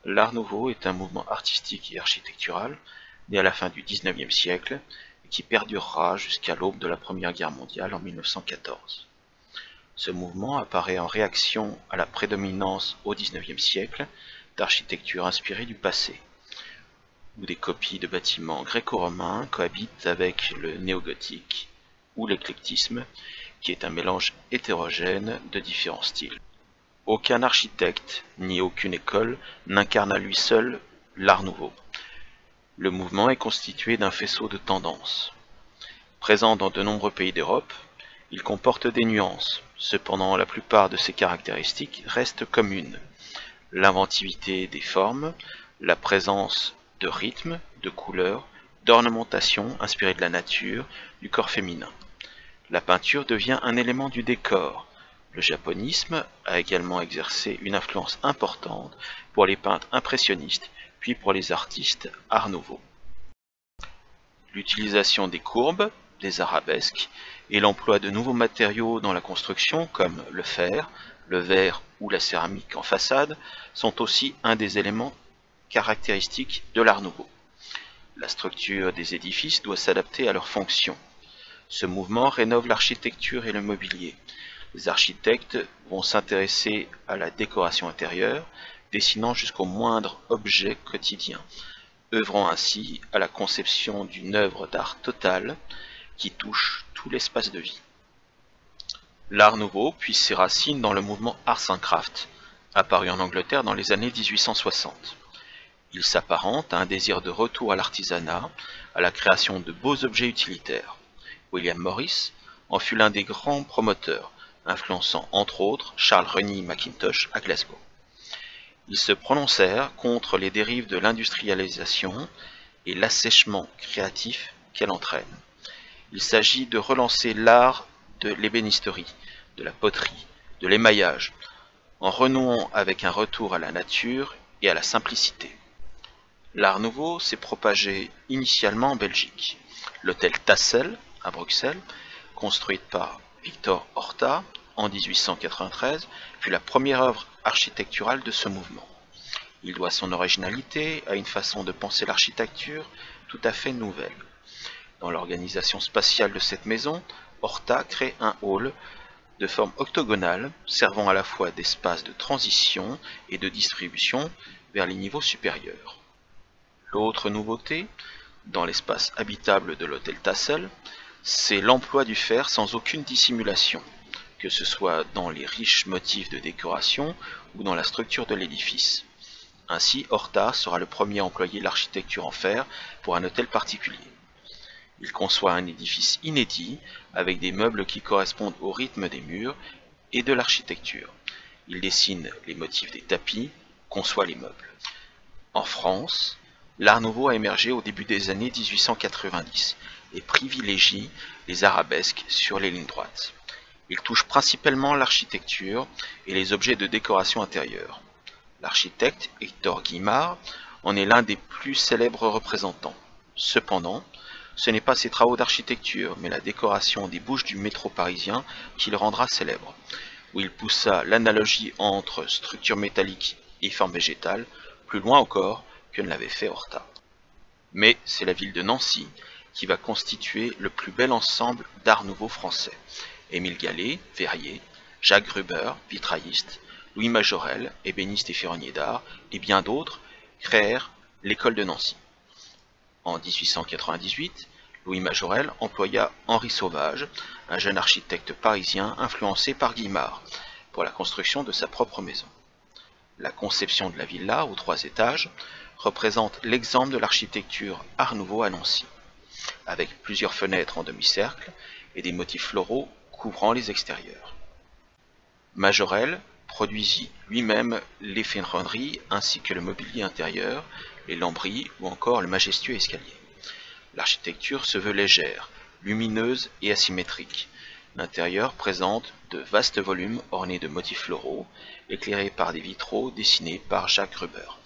L'Art nouveau est un mouvement artistique et architectural né à la fin du XIXe siècle et qui perdurera jusqu'à l'aube de la Première Guerre mondiale en 1914. Ce mouvement apparaît en réaction à la prédominance au XIXe siècle d'architecture inspirée du passé, où des copies de bâtiments gréco-romains cohabitent avec le néogothique ou l'éclectisme, qui est un mélange hétérogène de différents styles. Aucun architecte, ni aucune école, n'incarne à lui seul l'Art nouveau. Le mouvement est constitué d'un faisceau de tendances. Présent dans de nombreux pays d'Europe, il comporte des nuances. Cependant, la plupart de ses caractéristiques restent communes. L'inventivité des formes, la présence de rythmes, de couleurs, d'ornementation inspirée de la nature, du corps féminin. La peinture devient un élément du décor. Le japonisme a également exercé une influence importante pour les peintres impressionnistes, puis pour les artistes Art nouveau. L'utilisation des courbes, des arabesques, et l'emploi de nouveaux matériaux dans la construction, comme le fer, le verre ou la céramique en façade, sont aussi un des éléments caractéristiques de l'Art nouveau. La structure des édifices doit s'adapter à leur fonction. Ce mouvement rénove l'architecture et le mobilier. Les architectes vont s'intéresser à la décoration intérieure, dessinant jusqu'au moindre objet quotidien, œuvrant ainsi à la conception d'une œuvre d'art totale qui touche tout l'espace de vie. L'Art nouveau puise ses racines dans le mouvement Arts and Crafts, apparu en Angleterre dans les années 1860. Il s'apparente à un désir de retour à l'artisanat, à la création de beaux objets utilitaires. William Morris en fut l'un des grands promoteurs, influençant entre autres Charles Rennie Mackintosh à Glasgow. Ils se prononcèrent contre les dérives de l'industrialisation et l'assèchement créatif qu'elle entraîne. Il s'agit de relancer l'art de l'ébénisterie, de la poterie, de l'émaillage, en renouant avec un retour à la nature et à la simplicité. L'Art nouveau s'est propagé initialement en Belgique. L'hôtel Tassel, à Bruxelles, construite par Victor Horta en 1893, fut la première œuvre architecturale de ce mouvement. Il doit son originalité à une façon de penser l'architecture tout à fait nouvelle. Dans l'organisation spatiale de cette maison, Horta crée un hall de forme octogonale, servant à la fois d'espace de transition et de distribution vers les niveaux supérieurs. L'autre nouveauté, dans l'espace habitable de l'hôtel Tassel, c'est l'emploi du fer sans aucune dissimulation, que ce soit dans les riches motifs de décoration ou dans la structure de l'édifice. Ainsi, Horta sera le premier à employer l'architecture en fer pour un hôtel particulier. Il conçoit un édifice inédit, avec des meubles qui correspondent au rythme des murs et de l'architecture. Il dessine les motifs des tapis, conçoit les meubles. En France, l'Art nouveau a émergé au début des années 1890 et privilégie les arabesques sur les lignes droites. Il touche principalement l'architecture et les objets de décoration intérieure. L'architecte Hector Guimard en est l'un des plus célèbres représentants. Cependant, ce n'est pas ses travaux d'architecture, mais la décoration des bouches du métro parisien qui le rendra célèbre, où il poussa l'analogie entre structure métallique et forme végétale plus loin encore que ne l'avait fait Horta. Mais c'est la ville de Nancy qui va constituer le plus bel ensemble d'art nouveau français. Émile Gallé, verrier, Jacques Gruber, vitrailliste, Louis Majorel, ébéniste et ferronnier d'art, et bien d'autres créèrent l'école de Nancy. En 1898, Louis Majorel employa Henri Sauvage, un jeune architecte parisien influencé par Guimard, pour la construction de sa propre maison. La conception de la villa aux 3 étages représente l'exemple de l'architecture Art nouveau à Nancy, avec plusieurs fenêtres en demi-cercle et des motifs floraux couvrant les extérieurs. Majorel produisit lui-même les ferronneries ainsi que le mobilier intérieur, les lambris ou encore le majestueux escalier. L'architecture se veut légère, lumineuse et asymétrique. L'intérieur présente de vastes volumes ornés de motifs floraux, éclairés par des vitraux dessinés par Jacques Gruber.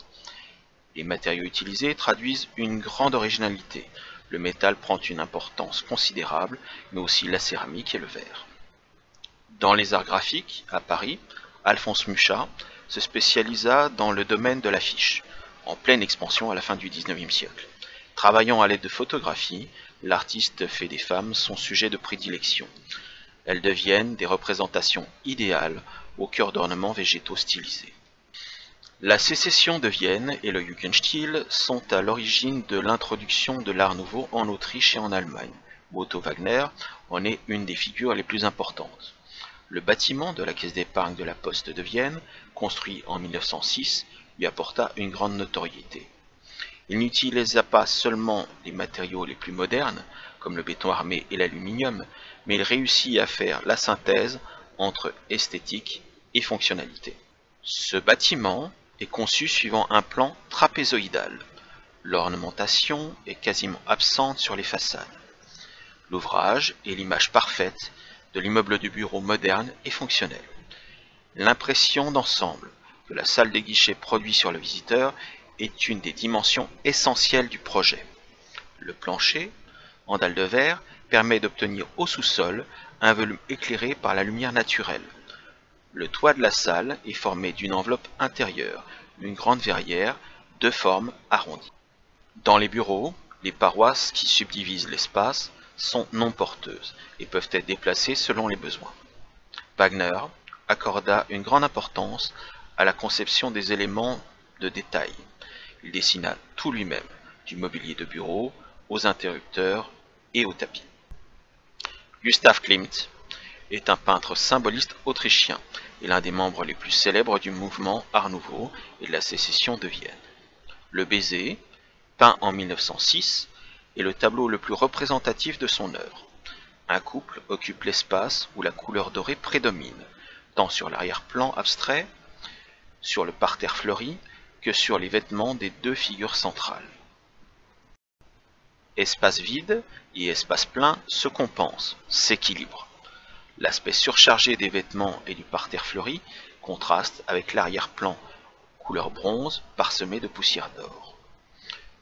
Les matériaux utilisés traduisent une grande originalité. Le métal prend une importance considérable, mais aussi la céramique et le verre. Dans les arts graphiques, à Paris, Alphonse Mucha se spécialisa dans le domaine de l'affiche, en pleine expansion à la fin du XIXe siècle. Travaillant à l'aide de photographies, l'artiste fait des femmes son sujet de prédilection. Elles deviennent des représentations idéales au cœur d'ornements végétaux stylisés. La Sécession de Vienne et le Jugendstil sont à l'origine de l'introduction de l'Art nouveau en Autriche et en Allemagne, où Otto Wagner en est une des figures les plus importantes. Le bâtiment de la Caisse d'épargne de la Poste de Vienne, construit en 1906, lui apporta une grande notoriété. Il n'utilisa pas seulement les matériaux les plus modernes, comme le béton armé et l'aluminium, mais il réussit à faire la synthèse entre esthétique et fonctionnalité. Ce bâtiment est conçu suivant un plan trapézoïdal. L'ornementation est quasiment absente sur les façades. L'ouvrage est l'image parfaite de l'immeuble de bureau moderne et fonctionnel. L'impression d'ensemble que la salle des guichets produit sur le visiteur est une des dimensions essentielles du projet. Le plancher, en dalle de verre, permet d'obtenir au sous-sol un volume éclairé par la lumière naturelle. Le toit de la salle est formé d'une enveloppe intérieure, une grande verrière, de forme arrondie. Dans les bureaux, les parois qui subdivisent l'espace sont non porteuses et peuvent être déplacées selon les besoins. Wagner accorda une grande importance à la conception des éléments de détail. Il dessina tout lui-même, du mobilier de bureau aux interrupteurs et aux tapis. Gustav Klimt est un peintre symboliste autrichien et l'un des membres les plus célèbres du mouvement Art nouveau et de la Sécession de Vienne. Le baiser, peint en 1906, est le tableau le plus représentatif de son œuvre. Un couple occupe l'espace où la couleur dorée prédomine, tant sur l'arrière-plan abstrait, sur le parterre fleuri, que sur les vêtements des deux figures centrales. Espace vide et espace plein se compensent, s'équilibrent. L'aspect surchargé des vêtements et du parterre fleuri contraste avec l'arrière-plan couleur bronze parsemé de poussière d'or.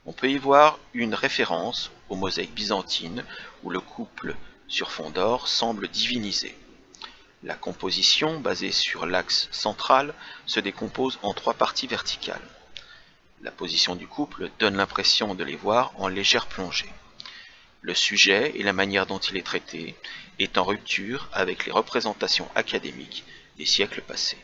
On peut y voir une référence aux mosaïques byzantines où le couple sur fond d'or semble divinisé. La composition, basée sur l'axe central, se décompose en 3 parties verticales. La position du couple donne l'impression de les voir en légère plongée. Le sujet et la manière dont il est traité est en rupture avec les représentations académiques des siècles passés.